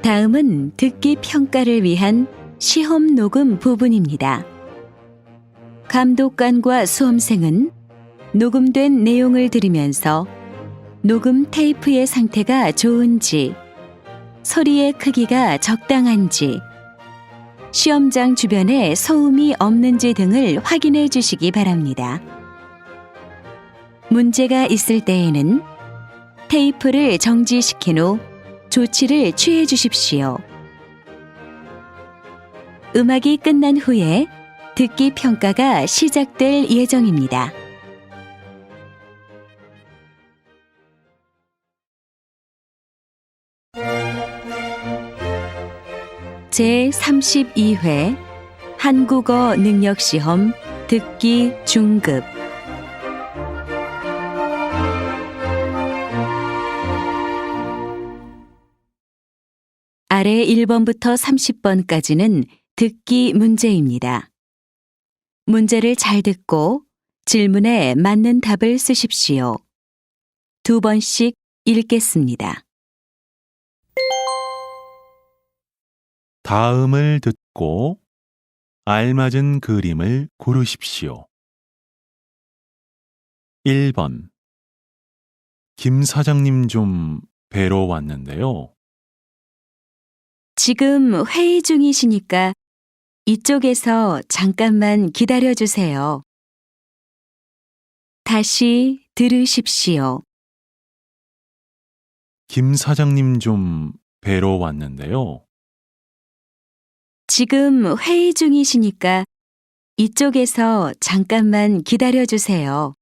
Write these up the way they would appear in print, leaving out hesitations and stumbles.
다음은 듣기 평가를 위한 시험 녹음 부분입니다. 감독관과 수험생은 녹음된 내용을 들으면서 녹음 테이프의 상태가 좋은지, 소리의 크기가 적당한지, 시험장 주변에 소음이 없는지 등을 확인해 주시기 바랍니다. 문제가 있을 때에는 테이프를 정지시킨 후 조치를 취해 주십시오. 음악이 끝난 후에 듣기 평가가 시작될 예정입니다. 제32회 한국어 능력시험 듣기 중급 아래 1번부터 30번까지는 듣기 문제입니다. 문제를 잘 듣고 질문에 맞는 답을 쓰십시오. 2번씩 읽겠습니다. 다음을 듣고 알맞은 그림을 고르십시오. 1번. 김 사장님 좀 뵈러 왔는데요. 지금 회의 중이시니까 이쪽에서 잠깐만 기다려 주세요. 다시 들으십시오. 김 사장님 좀 뵈러 왔는데요. 지금 회의 중이시니까 이쪽에서 잠깐만 기다려 주세요.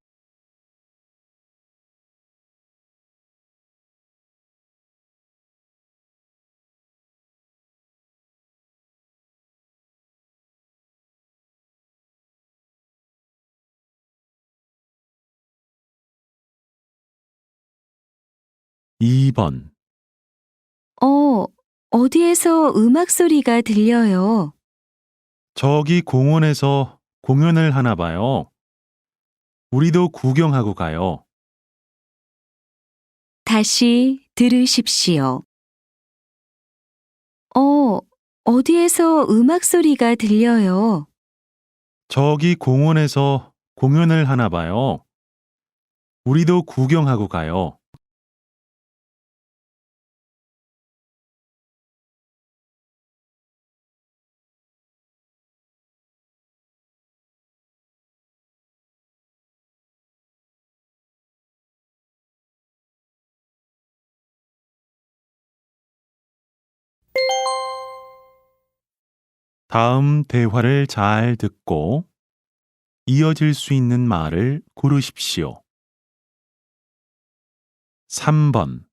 2번. 어디에서 음악 소리가 들려요? 저기 공원에서 공연을 하나 봐요. 우리도 구경하고 가요. 다시 들으십시오. 어디에서 음악 소리가 들려요? 저기 공원에서 공연을 하나 봐요. 우리도 구경하고 가요. '다음 대화를 잘 듣고 이어질 수 있는 말을 고르십시오. 3번.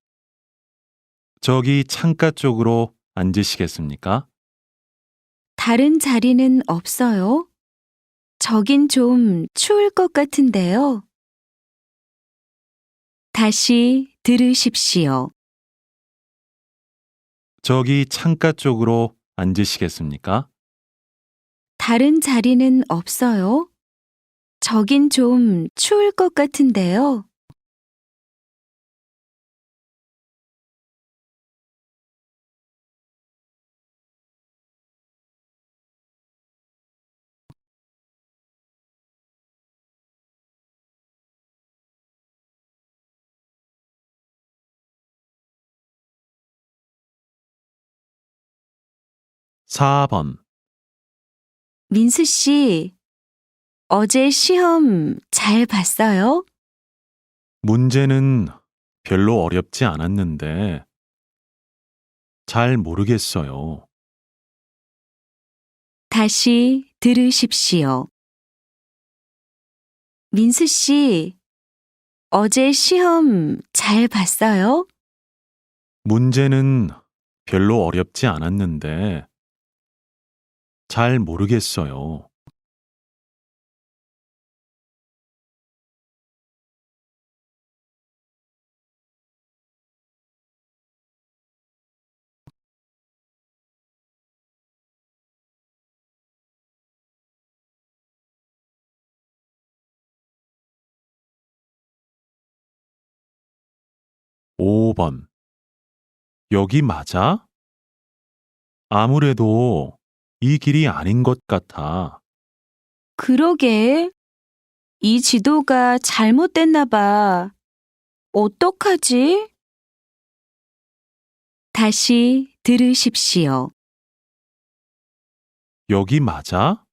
저기 창가 쪽으로 앉으시겠습니까? 다른 자리는 없어요? 저긴 좀 추울 것 같은데요. 다시 들으십시오. 저기 창가 쪽으로 앉으시겠습니까? 다른 자리는 없어요? 저긴 좀 추울 것 같은데요. 4번. 민수 씨, 어제 시험 잘 봤어요? 문제는 별로 어렵지 않았는데 잘 모르겠어요. 다시 들으십시오. 민수 씨, 어제 시험 잘 봤어요? 문제는 별로 어렵지 않았는데 잘 모르겠어요. 5번. 여기 맞아? 아무래도 이 길이 아닌 것 같아. 그러게. 이 지도가 잘못됐나 봐. 어떡하지? 다시 들으십시오. 여기 맞아?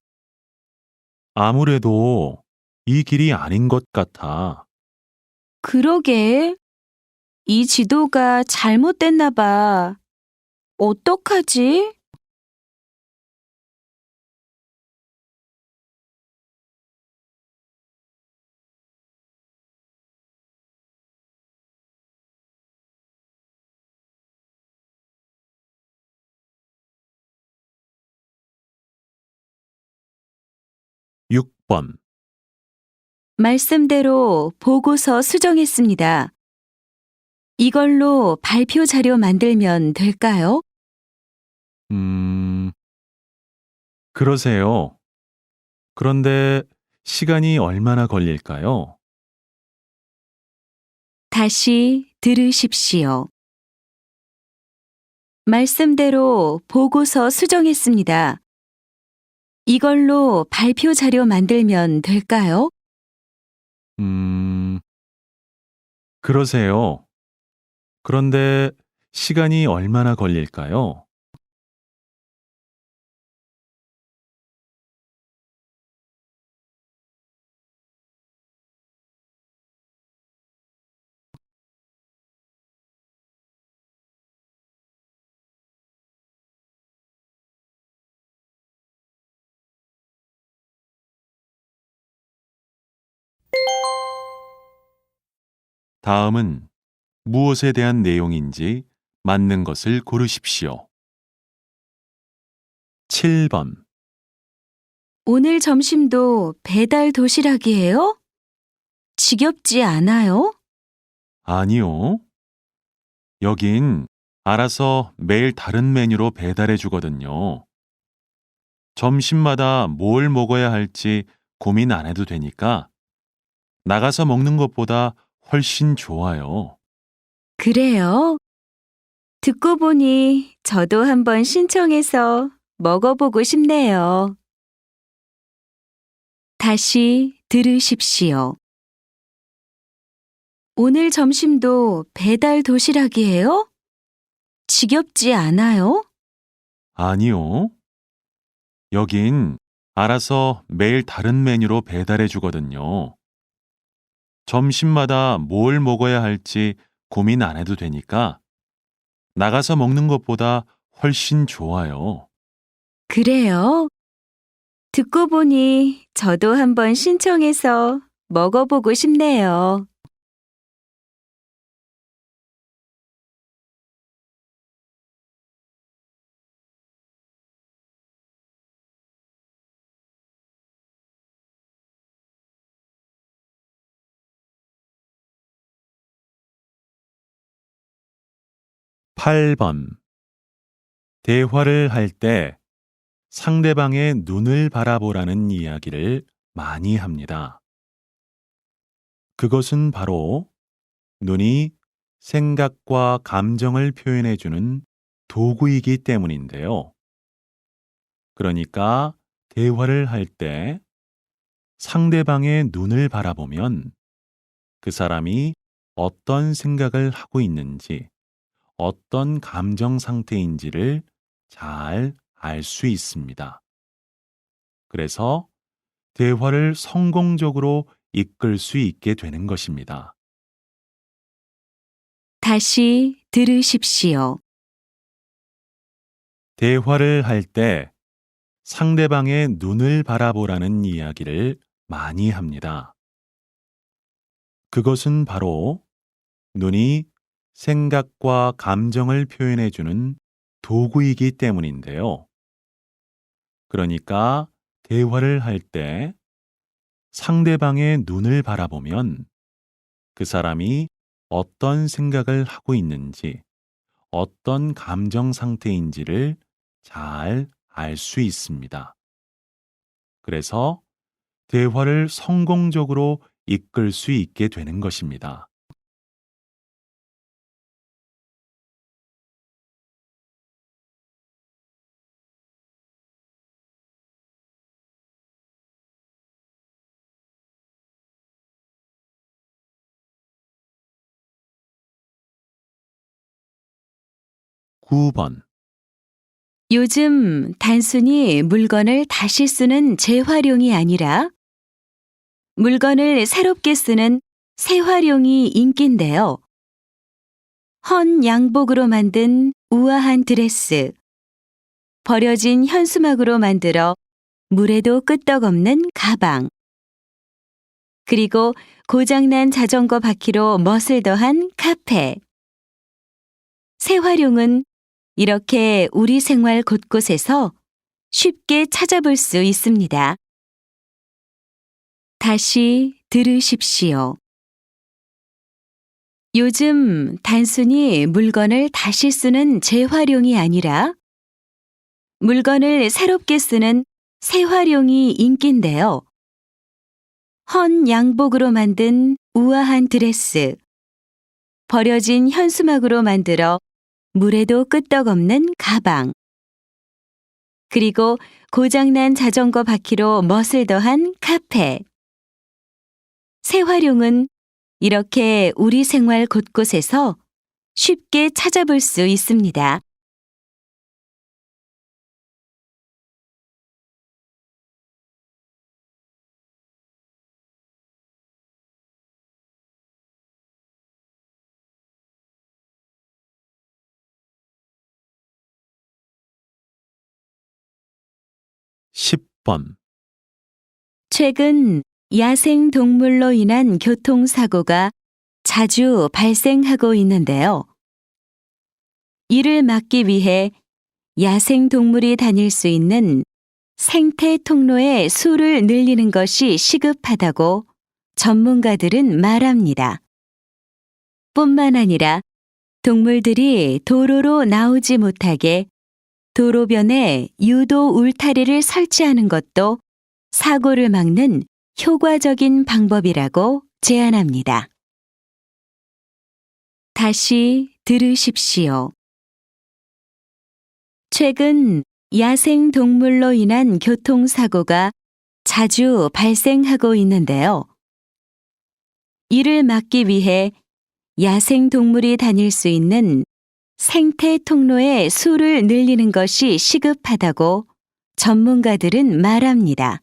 아무래도 이 길이 아닌 것 같아. 그러게. 이 지도가 잘못됐나 봐. 어떡하지? 육 번 말씀대로 보고서 수정했습니다. 이걸로 발표 자료 만들면 될까요? 음, 그러세요. 그런데 시간이 얼마나 걸릴까요? 다시 들으십시오. 말씀대로 보고서 수정했습니다. 이걸로 발표 자료 만들면 될까요? 음, 그러세요. 그런데 시간이 얼마나 걸릴까요? 다음은 무엇에 대한 내용인지 맞는 것을 고르십시오. 7번. 오늘 점심도 배달 도시락이에요? 지겹지 않아요? 아니요. 여긴 알아서 매일 다른 메뉴로 배달해 주거든요. 점심마다 뭘 먹어야 할지 고민 안 해도 되니까 나가서 먹는 것보다 훨씬 좋아요. 그래요. 듣고 보니 저도 한번 신청해서 먹어보고 싶네요. 다시 들으십시오. 오늘 점심도 배달 도시락이에요? 지겹지 않아요? 아니요. 여긴 알아서 매일 다른 메뉴로 배달해 주거든요. 점심마다 뭘 먹어야 할지 고민 안 해도 되니까 나가서 먹는 것보다 훨씬 좋아요. 그래요. 듣고 보니 저도 한번 신청해서 먹어보고 싶네요. 팔 번 대화를 할 때 상대방의 눈을 바라보라는 이야기를 많이 합니다. 그것은 바로 눈이 생각과 감정을 표현해주는 도구이기 때문인데요. 그러니까 대화를 할 때 상대방의 눈을 바라보면 그 사람이 어떤 생각을 하고 있는지, 어떤 감정 상태인지를 잘 알 수 있습니다. 그래서 대화를 성공적으로 이끌 수 있게 되는 것입니다. 다시 들으십시오. 대화를 할 때 상대방의 눈을 바라보라는 이야기를 많이 합니다. 그것은 바로 눈이 생각과 감정을 표현해주는 도구이기 때문인데요. 그러니까 대화를 할 때 상대방의 눈을 바라보면 그 사람이 어떤 생각을 하고 있는지, 어떤 감정 상태인지를 잘 알 수 있습니다. 그래서 대화를 성공적으로 이끌 수 있게 되는 것입니다. 9번. 요즘 단순히 물건을 다시 쓰는 재활용이 아니라 물건을 새롭게 쓰는 새활용이 인기인데요. 헌 양복으로 만든 우아한 드레스, 버려진 현수막으로 만들어 물에도 끄떡없는 가방, 그리고 고장난 자전거 바퀴로 멋을 더한 카페. 새활용은 이렇게 우리 생활 곳곳에서 쉽게 찾아볼 수 있습니다. 다시 들으십시오. 요즘 단순히 물건을 다시 쓰는 재활용이 아니라 물건을 새롭게 쓰는 새활용이 인기인데요. 헌 양복으로 만든 우아한 드레스, 버려진 현수막으로 만들어 물에도 끄떡없는 가방, 그리고 고장난 자전거 바퀴로 멋을 더한 카페. 새활용은 이렇게 우리 생활 곳곳에서 쉽게 찾아볼 수 있습니다. 십 번. 최근 야생 동물로 인한 교통사고가 자주 발생하고 있는데요. 이를 막기 위해 야생 동물이 다닐 수 있는 생태 통로의 수를 늘리는 것이 시급하다고 전문가들은 말합니다. 뿐만 아니라 동물들이 도로로 나오지 못하게 도로변에 유도 울타리를 설치하는 것도 사고를 막는 효과적인 방법이라고 제안합니다. 다시 들으십시오. 최근 야생 동물로 인한 교통사고가 자주 발생하고 있는데요. 이를 막기 위해 야생 동물이 다닐 수 있는 생태 통로의 수를 늘리는 것이 시급하다고 전문가들은 말합니다.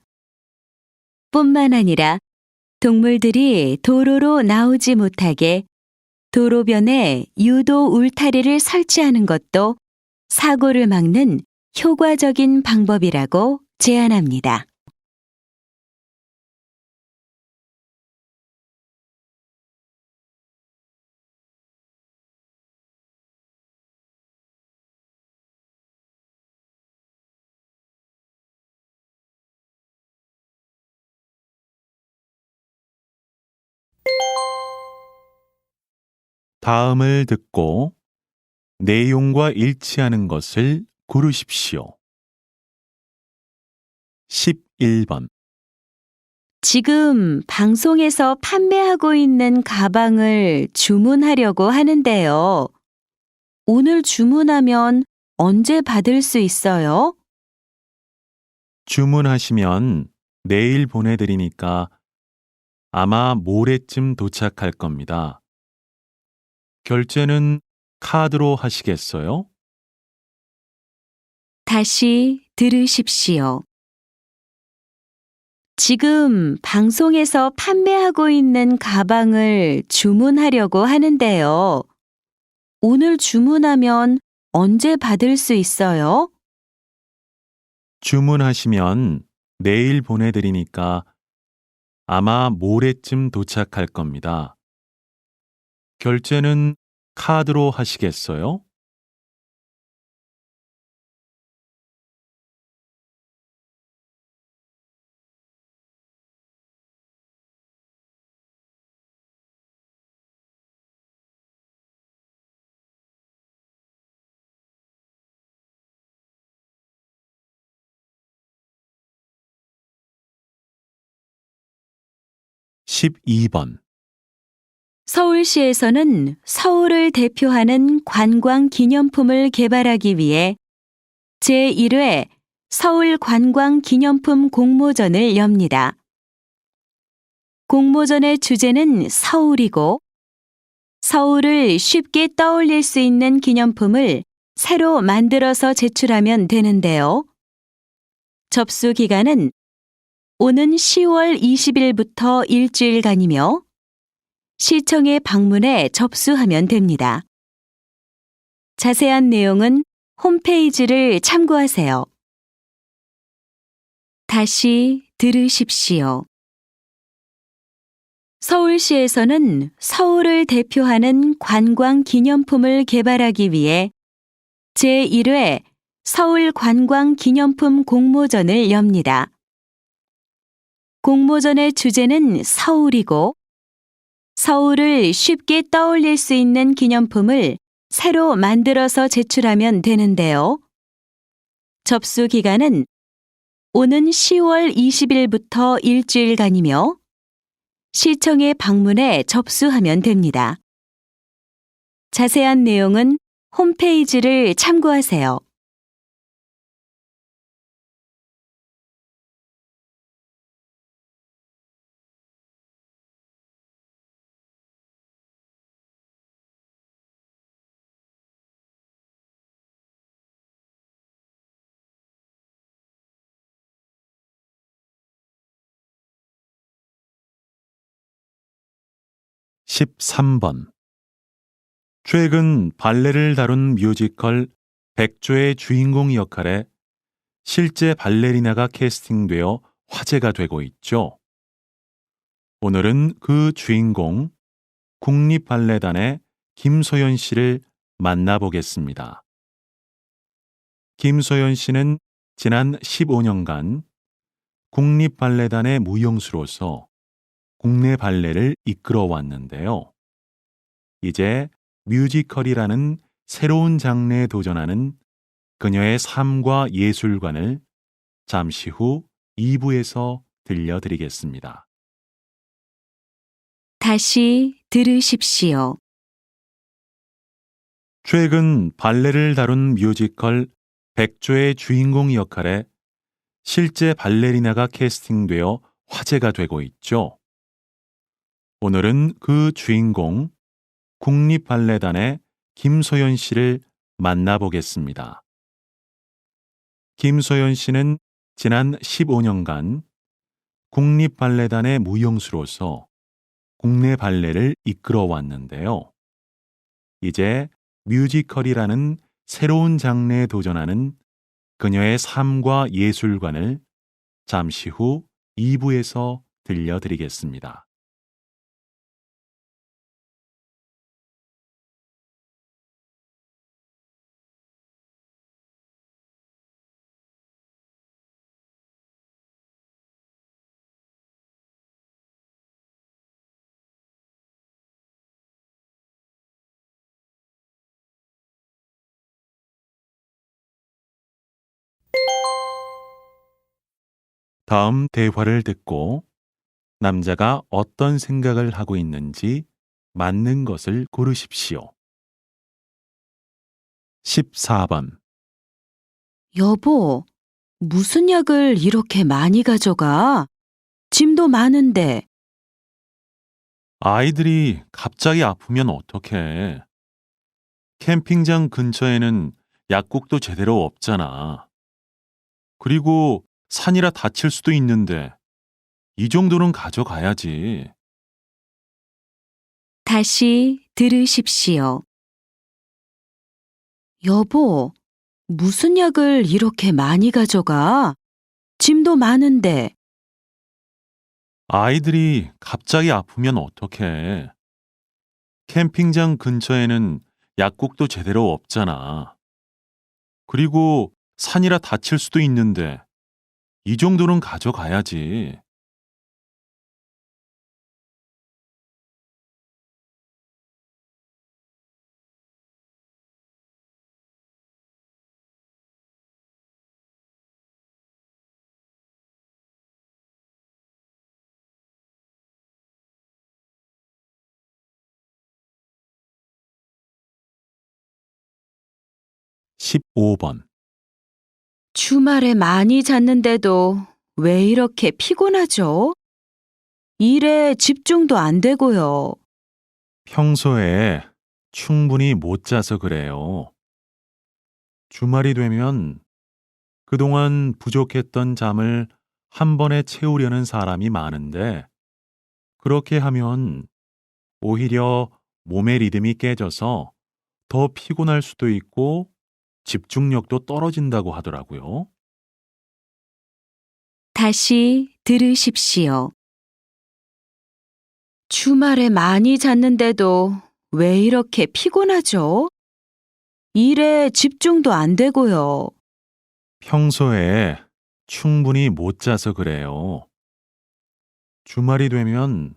뿐만 아니라 동물들이 도로로 나오지 못하게 도로변에 유도 울타리를 설치하는 것도 사고를 막는 효과적인 방법이라고 제안합니다. 다음을 듣고 내용과 일치하는 것을 고르십시오. 11번. 지금 방송에서 판매하고 있는 가방을 주문하려고 하는데요. 오늘 주문하면 언제 받을 수 있어요? 주문하시면 내일 보내드리니까 아마 모레쯤 도착할 겁니다. 결제는 카드로 하시겠어요? 다시 들으십시오. 지금 방송에서 판매하고 있는 가방을 주문하려고 하는데요. 오늘 주문하면 언제 받을 수 있어요? 주문하시면 내일 보내드리니까 아마 모레쯤 도착할 겁니다. 결제는 카드로 하시겠어요? 12번. 서울시에서는 서울을 대표하는 관광 기념품을 개발하기 위해 제1회 서울 관광 기념품 공모전을 엽니다. 공모전의 주제는 서울이고 서울을 쉽게 떠올릴 수 있는 기념품을 새로 만들어서 제출하면 되는데요. 접수 기간은 오는 10월 20일부터 일주일간이며 시청에 방문해 접수하면 됩니다. 자세한 내용은 홈페이지를 참고하세요. 다시 들으십시오. 서울시에서는 서울을 대표하는 관광 기념품을 개발하기 위해 제1회 서울 관광 기념품 공모전을 엽니다. 공모전의 주제는 서울이고 서울을 쉽게 떠올릴 수 있는 기념품을 새로 만들어서 제출하면 되는데요. 접수 기간은 오는 10월 20일부터 일주일간이며 시청에 방문해 접수하면 됩니다. 자세한 내용은 홈페이지를 참고하세요. (13번) 최근 발레를 다룬 뮤지컬 백조의 주인공 역할에 실제 발레리나가 캐스팅되어 화제가 되고 있죠. 오늘은 그 주인공 국립발레단의 김소연 씨를 만나보겠습니다. 김소연 씨는 지난 15년간 국립발레단의 무용수로서 국내 발레를 이끌어 왔는데요. 이제 뮤지컬이라는 새로운 장르에 도전하는 그녀의 삶과 예술관을 잠시 후 2부에서 들려드리겠습니다. 다시 들으십시오. 최근 발레를 다룬 뮤지컬 백조의 주인공 역할에 실제 발레리나가 캐스팅되어 화제가 되고 있죠. 오늘은 그 주인공 국립발레단의 김소연 씨를 만나보겠습니다. 김소연 씨는 지난 15년간 국립발레단의 무용수로서 국내 발레를 이끌어 왔는데요. 이제 뮤지컬이라는 새로운 장르에 도전하는 그녀의 삶과 예술관을 잠시 후 2부에서 들려드리겠습니다. 다음 대화를 듣고 남자가 어떤 생각을 하고 있는지 맞는 것을 고르십시오. 14번. 여보, 무슨 약을 이렇게 많이 가져가? 짐도 많은데. 아이들이 갑자기 아프면 어떡해. 캠핑장 근처에는 약국도 제대로 없잖아. 그리고 산이라 다칠 수도 있는데 이 정도는 가져가야지. 다시 들으십시오. 여보, 무슨 약을 이렇게 많이 가져가? 짐도 많은데. 아이들이 갑자기 아프면 어떡해. 캠핑장 근처에는 약국도 제대로 없잖아. 그리고 산이라 다칠 수도 있는데 이 정도는 가져가야지. 15번. 주말에 많이 잤는데도 왜 이렇게 피곤하죠? 일에 집중도 안 되고요. 평소에 충분히 못 자서 그래요. 주말이 되면 그동안 부족했던 잠을 한 번에 채우려는 사람이 많은데, 그렇게 하면 오히려 몸의 리듬이 깨져서 더 피곤할 수도 있고 집중력도 떨어진다고 하더라고요. 다시 들으십시오. 주말에 많이 잤는데도 왜 이렇게 피곤하죠? 일에 집중도 안 되고요. 평소에 충분히 못 자서 그래요. 주말이 되면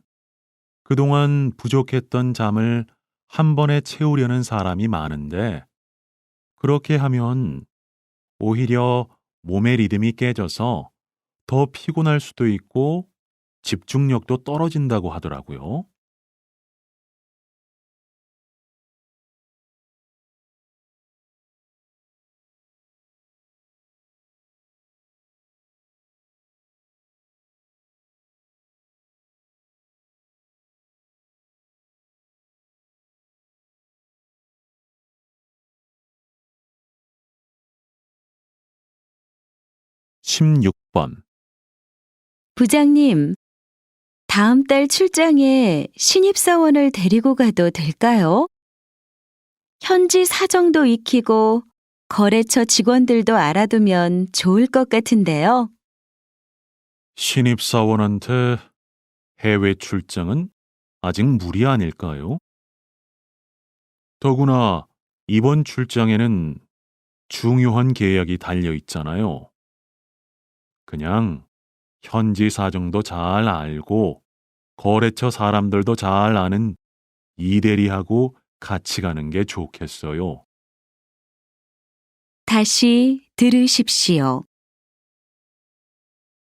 그동안 부족했던 잠을 한 번에 채우려는 사람이 많은데, 그렇게 하면 오히려 몸의 리듬이 깨져서 더 피곤할 수도 있고 집중력도 떨어진다고 하더라고요. (16번) 부장님, 다음 달 출장에 신입사원을 데리고 가도 될까요? 현지 사정도 익히고 거래처 직원들도 알아두면 좋을 것 같은데요. 신입사원한테 해외 출장은 아직 무리 아닐까요? 더구나 이번 출장에는 중요한 계약이 달려 있잖아요. 그냥 현지 사정도 잘 알고 거래처 사람들도 잘 아는 이 대리하고 같이 가는 게 좋겠어요. 다시 들으십시오.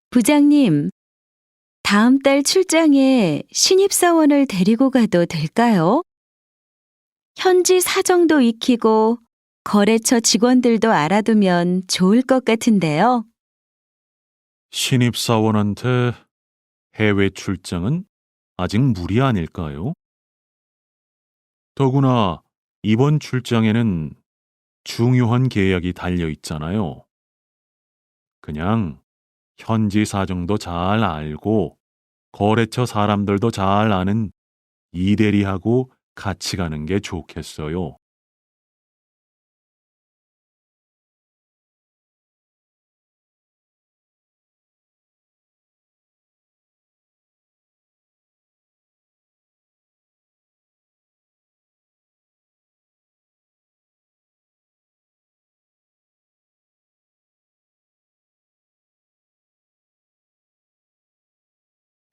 부장님, 다음 달 출장에 신입사원을 데리고 가도 될까요? 현지 사정도 익히고 거래처 직원들도 알아두면 좋을 것 같은데요. 신입사원한테 해외 출장은 아직 무리 아닐까요? 더구나 이번 출장에는 중요한 계약이 달려 있잖아요. 그냥 현지 사정도 잘 알고 거래처 사람들도 잘 아는 이 대리하고 같이 가는 게 좋겠어요.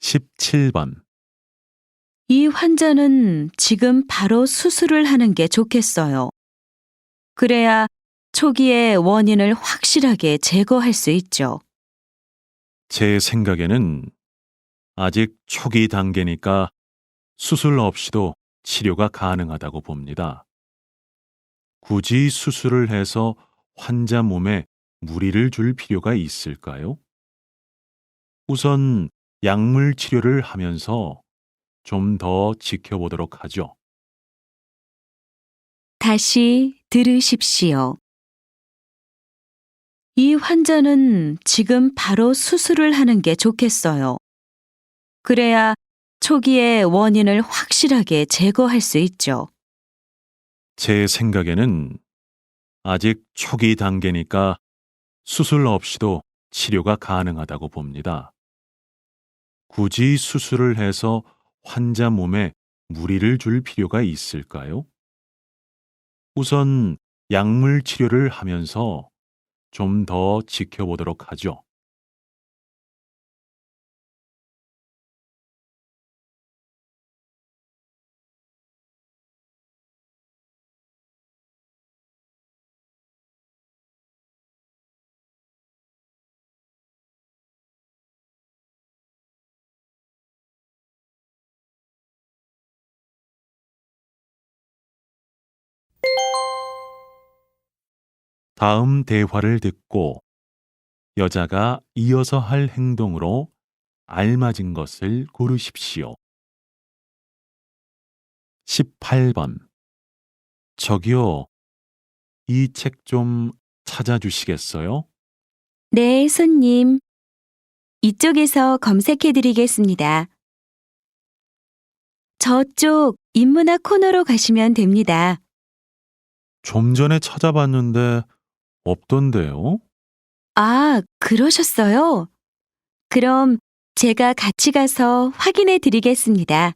(17번) 이 환자는 지금 바로 수술을 하는 게 좋겠어요. 그래야 초기에 원인을 확실하게 제거할 수 있죠. 제 생각에는 아직 초기 단계니까 수술 없이도 치료가 가능하다고 봅니다. 굳이 수술을 해서 환자 몸에 무리를 줄 필요가 있을까요? 우선 약물 치료를 하면서 좀 더 지켜보도록 하죠. 다시 들으십시오. 이 환자는 지금 바로 수술을 하는 게 좋겠어요. 그래야 초기에 원인을 확실하게 제거할 수 있죠. 제 생각에는 아직 초기 단계니까 수술 없이도 치료가 가능하다고 봅니다. 굳이 수술을 해서 환자 몸에 무리를 줄 필요가 있을까요? 우선 약물 치료를 하면서 좀 더 지켜보도록 하죠. 다음 대화를 듣고 여자가 이어서 할 행동으로 알맞은 것을 고르십시오. 18번. 저기요, 이 책 좀 찾아주시겠어요? 네, 손님. 이쪽에서 검색해 드리겠습니다. 저쪽 인문학 코너로 가시면 됩니다. 좀 전에 찾아봤는데 없던데요? 아, 그러셨어요? 그럼 제가 같이 가서 확인해 드리겠습니다.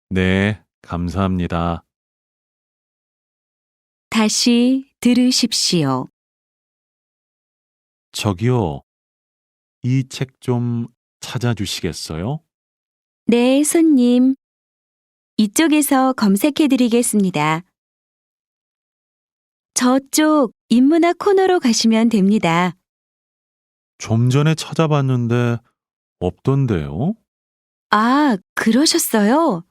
네, 감사합니다. 다시 들으십시오. 저기요, 이 책 좀 찾아주시겠어요? 네, 손님. 이쪽에서 검색해 드리겠습니다. 저쪽 인문학 코너로 가시면 됩니다. 좀 전에 찾아봤는데 없던데요? 아, 그러셨어요?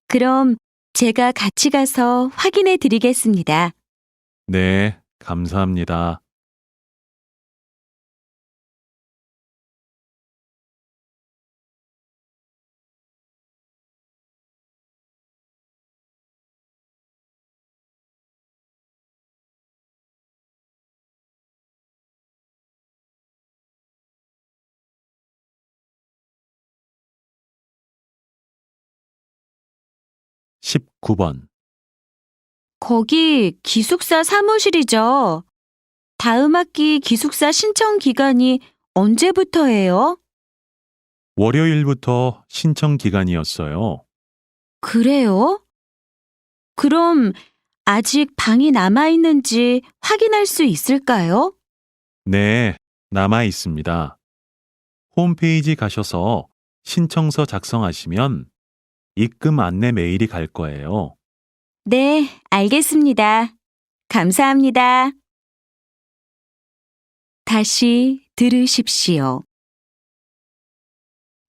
그럼 제가 같이 가서 확인해 드리겠습니다. 네, 감사합니다. 십구 번 거기 기숙사 사무실이죠? 다음 학기 기숙사 신청 기간이 언제부터예요? 월요일부터 신청 기간이었어요. 그래요? 그럼 아직 방이 남아 있는지 확인할 수 있을까요? 네, 남아 있습니다. 홈페이지 가셔서 신청서 작성하시면 입금 안내 메일이 갈 거예요. 네, 알겠습니다. 감사합니다. 다시 들으십시오.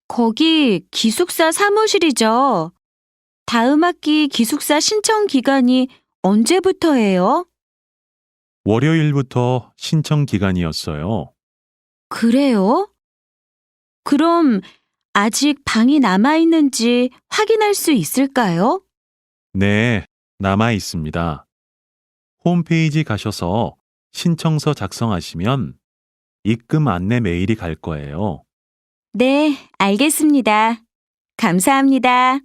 거기 기숙사 사무실이죠? 다음 학기 기숙사 신청 기간이 언제부터예요? 월요일부터 신청 기간이었어요. 그래요? 그럼 아직 방이 남아 있는지 확인할 수 있을까요? 네, 남아 있습니다. 홈페이지 가셔서 신청서 작성하시면 입금 안내 메일이 갈 거예요. 네, 알겠습니다. 감사합니다.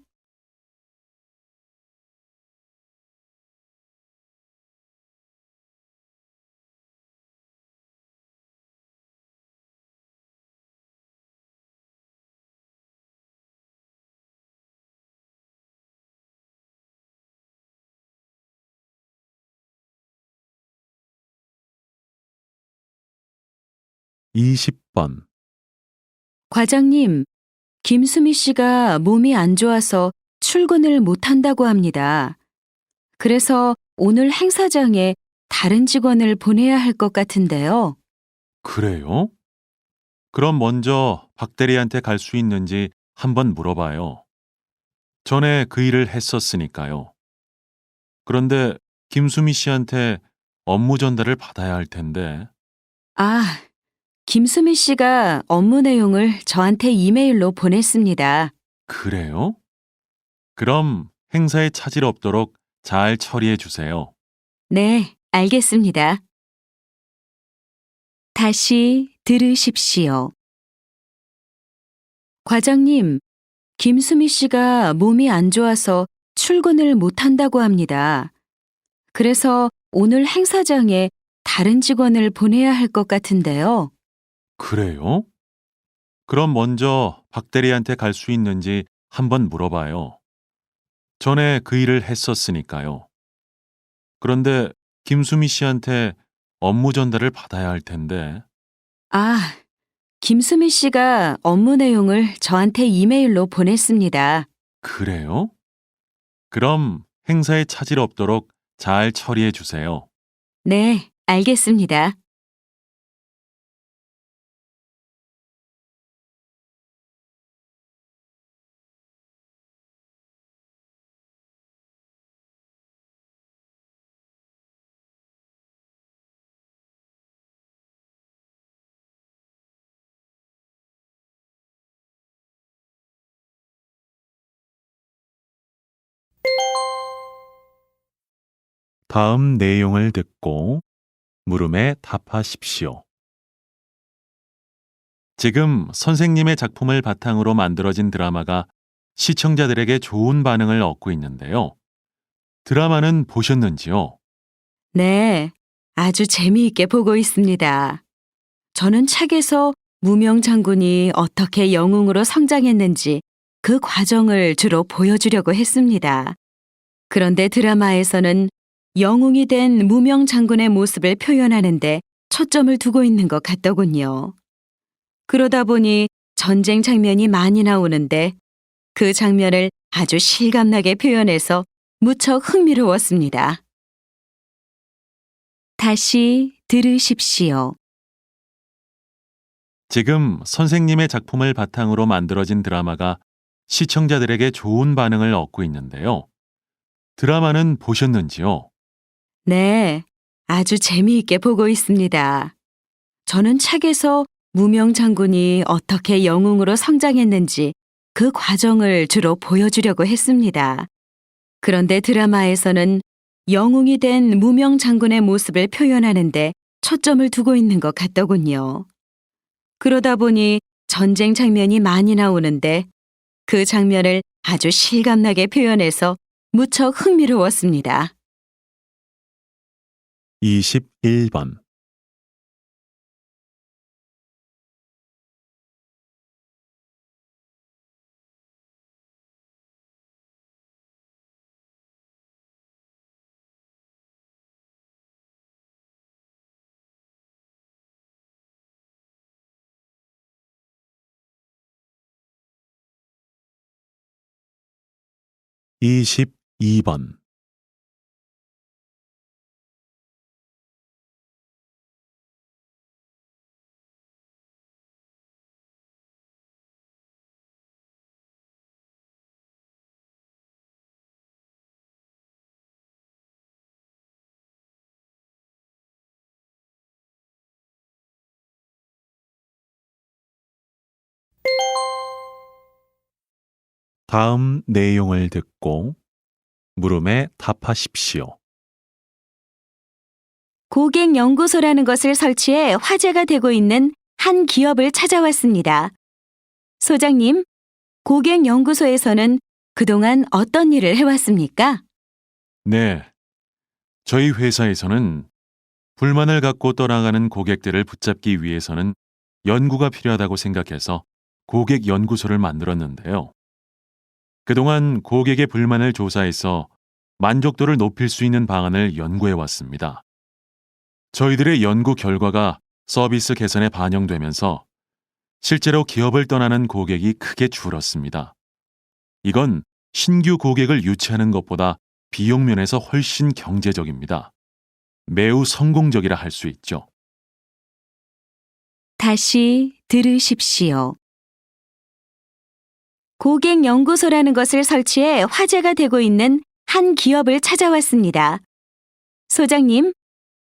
이십 번 과장님, 김수미 씨가 몸이 안 좋아서 출근을 못 한다고 합니다. 그래서 오늘 행사장에 다른 직원을 보내야 할 것 같은데요. 그래요? 그럼 먼저 박 대리한테 갈 수 있는지 한번 물어봐요. 전에 그 일을 했었으니까요. 그런데 김수미 씨한테 업무 전달을 받아야 할 텐데. 아, 김수미 씨가 업무 내용을 저한테 이메일로 보냈습니다. 그래요? 그럼 행사에 차질 없도록 잘 처리해 주세요. 네, 알겠습니다. 다시 들으십시오. 과장님, 김수미 씨가 몸이 안 좋아서 출근을 못 한다고 합니다. 그래서 오늘 행사장에 다른 직원을 보내야 할 것 같은데요. 그래요? 그럼 먼저 박 대리한테 갈 수 있는지 한번 물어봐요. 전에 그 일을 했었으니까요. 그런데 김수미 씨한테 업무 전달을 받아야 할 텐데. 아, 김수미 씨가 업무 내용을 저한테 이메일로 보냈습니다. 그래요? 그럼 행사에 차질 없도록 잘 처리해 주세요. 네, 알겠습니다. 다음 내용을 듣고 물음에 답하십시오. 지금 선생님의 작품을 바탕으로 만들어진 드라마가 시청자들에게 좋은 반응을 얻고 있는데요. 드라마는 보셨는지요? 네, 아주 재미있게 보고 있습니다. 저는 책에서 무명 장군이 어떻게 영웅으로 성장했는지 그 과정을 주로 보여주려고 했습니다. 그런데 드라마에서는 영웅이 된 무명 장군의 모습을 표현하는데 초점을 두고 있는 것 같더군요. 그러다 보니 전쟁 장면이 많이 나오는데 그 장면을 아주 실감나게 표현해서 무척 흥미로웠습니다. 다시 들으십시오. 지금 선생님의 작품을 바탕으로 만들어진 드라마가 시청자들에게 좋은 반응을 얻고 있는데요. 드라마는 보셨는지요? 네, 아주 재미있게 보고 있습니다. 저는 책에서 무명 장군이 어떻게 영웅으로 성장했는지 그 과정을 주로 보여주려고 했습니다. 그런데 드라마에서는 영웅이 된 무명 장군의 모습을 표현하는데 초점을 두고 있는 것 같더군요. 그러다 보니 전쟁 장면이 많이 나오는데 그 장면을 아주 실감나게 표현해서 무척 흥미로웠습니다. 21번. 이십이 번. 다음 내용을 듣고 물음에 답하십시오. 고객연구소라는 것을 설치해 화제가 되고 있는 한 기업을 찾아왔습니다. 소장님, 고객연구소에서는 그동안 어떤 일을 해왔습니까? 네, 저희 회사에서는 불만을 갖고 떠나가는 고객들을 붙잡기 위해서는 연구가 필요하다고 생각해서 고객 연구소를 만들었는데요. 그동안 고객의 불만을 조사해서 만족도를 높일 수 있는 방안을 연구해 왔습니다. 저희들의 연구 결과가 서비스 개선에 반영되면서 실제로 기업을 떠나는 고객이 크게 줄었습니다. 이건 신규 고객을 유치하는 것보다 비용 면에서 훨씬 경제적입니다. 매우 성공적이라 할 수 있죠. 다시 들으십시오. 고객연구소라는 것을 설치해 화제가 되고 있는 한 기업을 찾아왔습니다. 소장님,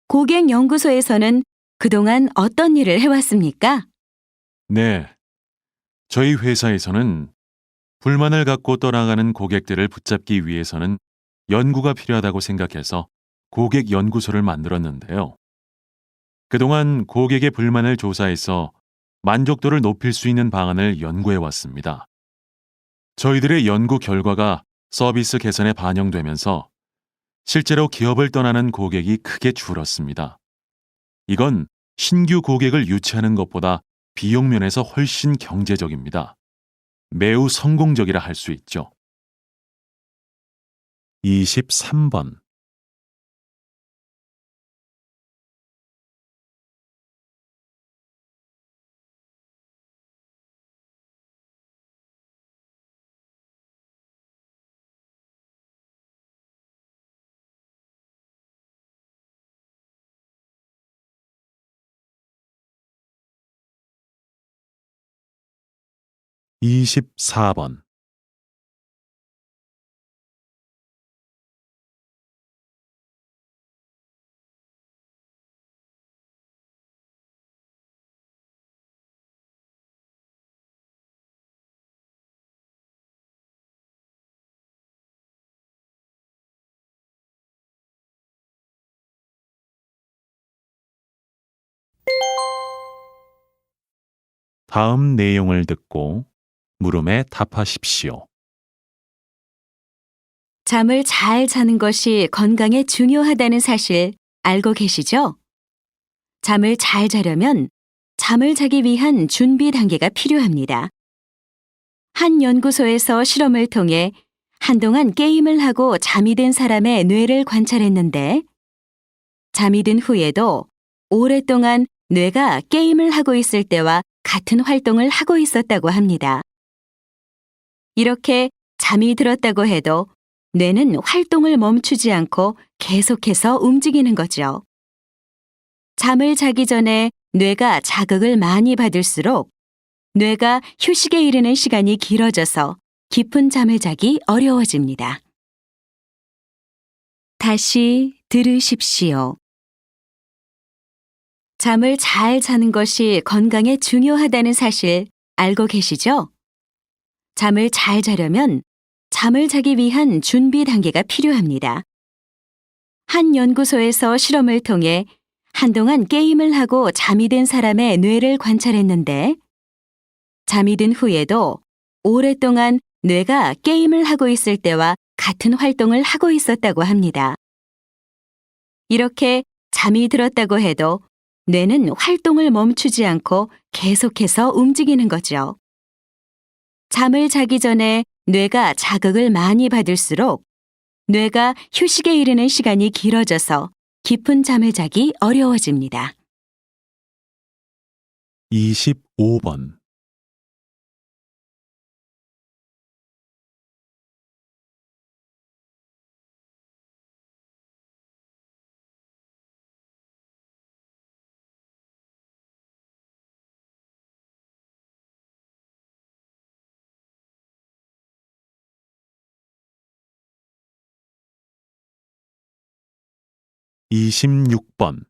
고객연구소에서는 그동안 어떤 일을 해왔습니까? 네, 저희 회사에서는 불만을 갖고 떠나가는 고객들을 붙잡기 위해서는 연구가 필요하다고 생각해서 고객 연구소를 만들었는데요. 그동안 고객의 불만을 조사해서 만족도를 높일 수 있는 방안을 연구해 왔습니다. 저희들의 연구 결과가 서비스 개선에 반영되면서 실제로 기업을 떠나는 고객이 크게 줄었습니다. 이건 신규 고객을 유치하는 것보다 비용 면에서 훨씬 경제적입니다. 매우 성공적이라 할 수 있죠. 23번. (24번) 다음 내용을 듣고 물음에 답하십시오. 잠을 잘 자는 것이 건강에 중요하다는 사실 알고 계시죠? 잠을 잘 자려면 잠을 자기 위한 준비 단계가 필요합니다. 한 연구소에서 실험을 통해 한동안 게임을 하고 잠이 든 사람의 뇌를 관찰했는데 잠이 든 후에도 오랫동안 뇌가 게임을 하고 있을 때와 같은 활동을 하고 있었다고 합니다. 이렇게 잠이 들었다고 해도 뇌는 활동을 멈추지 않고 계속해서 움직이는 거죠. 잠을 자기 전에 뇌가 자극을 많이 받을수록 뇌가 휴식에 이르는 시간이 길어져서 깊은 잠을 자기 어려워집니다. 다시 들으십시오. 잠을 잘 자는 것이 건강에 중요하다는 사실 알고 계시죠? 잠을 잘 자려면 잠을 자기 위한 준비 단계가 필요합니다. 한 연구소에서 실험을 통해 한동안 게임을 하고 잠이 든 사람의 뇌를 관찰했는데 잠이 든 후에도 오랫동안 뇌가 게임을 하고 있을 때와 같은 활동을 하고 있었다고 합니다. 이렇게 잠이 들었다고 해도 뇌는 활동을 멈추지 않고 계속해서 움직이는 거죠. 잠을 자기 전에 뇌가 자극을 많이 받을수록 뇌가 휴식에 이르는 시간이 길어져서 깊은 잠을 자기 어려워집니다. 25번. 이십육 번.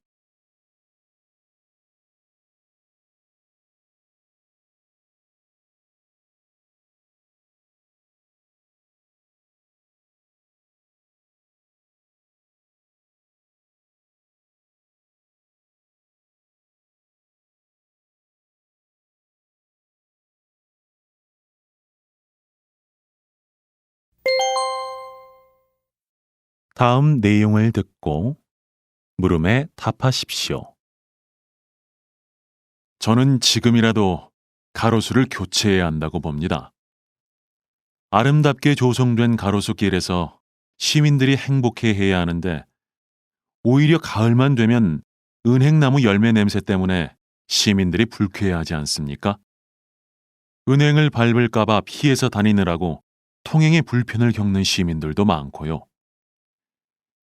다음 내용을 듣고 물음에 답하십시오. 저는 지금이라도 가로수를 교체해야 한다고 봅니다. 아름답게 조성된 가로수길에서 시민들이 행복해해야 하는데 오히려 가을만 되면 은행나무 열매 냄새 때문에 시민들이 불쾌해하지 않습니까? 은행을 밟을까봐 피해서 다니느라고 통행에 불편을 겪는 시민들도 많고요.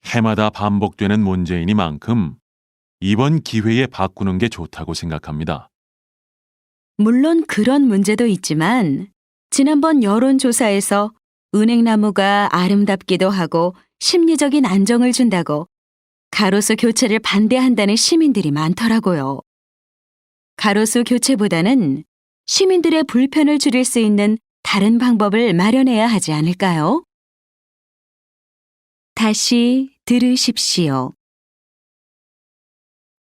해마다 반복되는 문제이니만큼 이번 기회에 바꾸는 게 좋다고 생각합니다. 물론 그런 문제도 있지만 지난번 여론조사에서 은행나무가 아름답기도 하고 심리적인 안정을 준다고 가로수 교체를 반대한다는 시민들이 많더라고요. 가로수 교체보다는 시민들의 불편을 줄일 수 있는 다른 방법을 마련해야 하지 않을까요? 다시 들으십시오.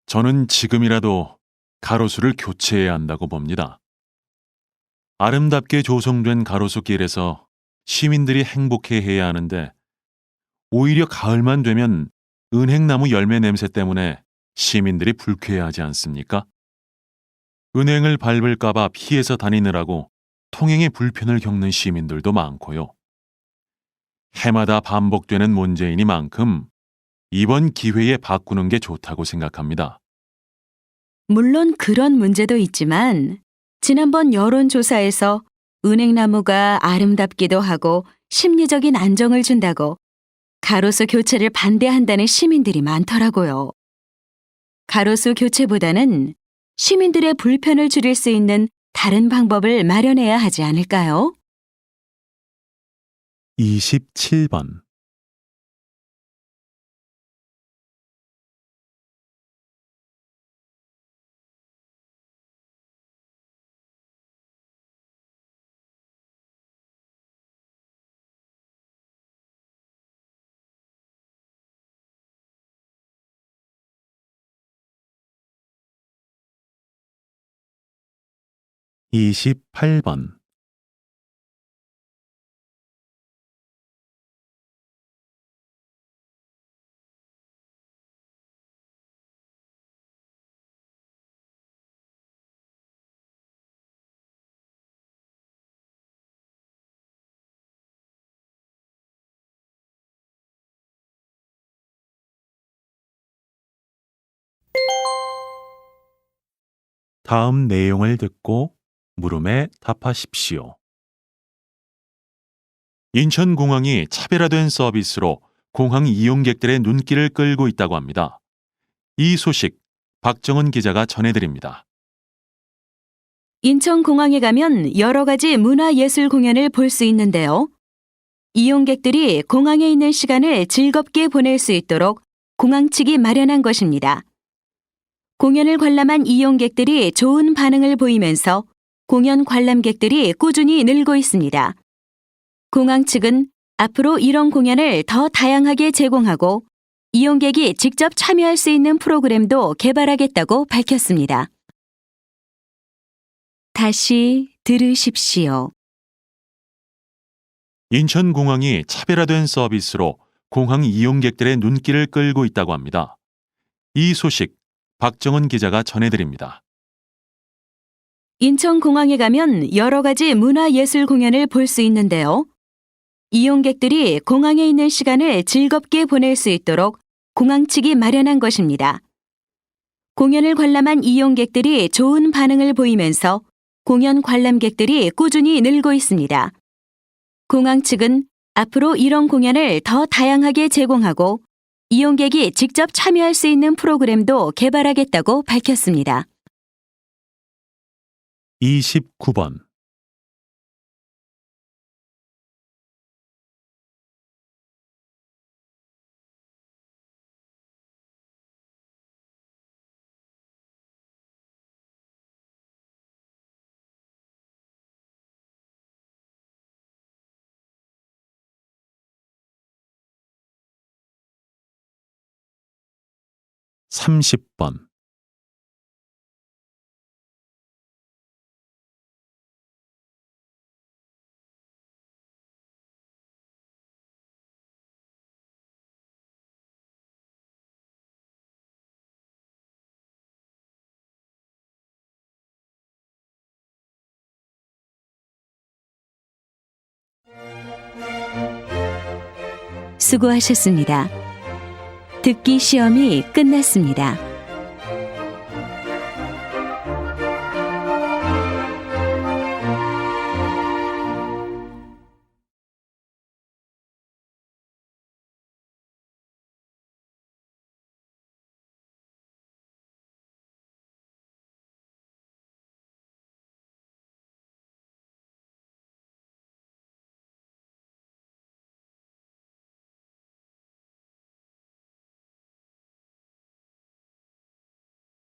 저는 지금이라도 가로수를 교체해야 한다고 봅니다. 아름답게 조성된 가로수길에서 시민들이 행복해해야 하는데 오히려 가을만 되면 은행나무 열매 냄새 때문에 시민들이 불쾌해하지 않습니까? 은행을 밟을까봐 피해서 다니느라고 통행에 불편을 겪는 시민들도 많고요. 해마다 반복되는 문제이니만큼 이번 기회에 바꾸는 게 좋다고 생각합니다. 물론 그런 문제도 있지만 지난번 여론조사에서 은행나무가 아름답기도 하고 심리적인 안정을 준다고 가로수 교체를 반대한다는 시민들이 많더라고요. 가로수 교체보다는 시민들의 불편을 줄일 수 있는 다른 방법을 마련해야 하지 않을까요? 27번. 28번. 다음 내용을 듣고 물음에 답하십시오. 인천공항이 차별화된 서비스로 공항 이용객들의 눈길을 끌고 있다고 합니다. 이 소식 박정은 기자가 전해드립니다. 인천공항에 가면 여러 가지 문화예술 공연을 볼 수 있는데요. 이용객들이 공항에 있는 시간을 즐겁게 보낼 수 있도록 공항 측이 마련한 것입니다. 공연을 관람한 이용객들이 좋은 반응을 보이면서 공연 관람객들이 꾸준히 늘고 있습니다. 공항 측은 앞으로 이런 공연을 더 다양하게 제공하고 이용객이 직접 참여할 수 있는 프로그램도 개발하겠다고 밝혔습니다. 다시 들으십시오. 인천공항이 차별화된 서비스로 공항 이용객들의 눈길을 끌고 있다고 합니다. 이 소식 박정은 기자가 전해드립니다. 인천공항에 가면 여러 가지 문화예술 공연을 볼 수 있는데요. 이용객들이 공항에 있는 시간을 즐겁게 보낼 수 있도록 공항 측이 마련한 것입니다. 공연을 관람한 이용객들이 좋은 반응을 보이면서 공연 관람객들이 꾸준히 늘고 있습니다. 공항 측은 앞으로 이런 공연을 더 다양하게 제공하고 이용객이 직접 참여할 수 있는 프로그램도 개발하겠다고 밝혔습니다. 29번. 삼십 번. 수고하셨습니다. 듣기 시험이 끝났습니다.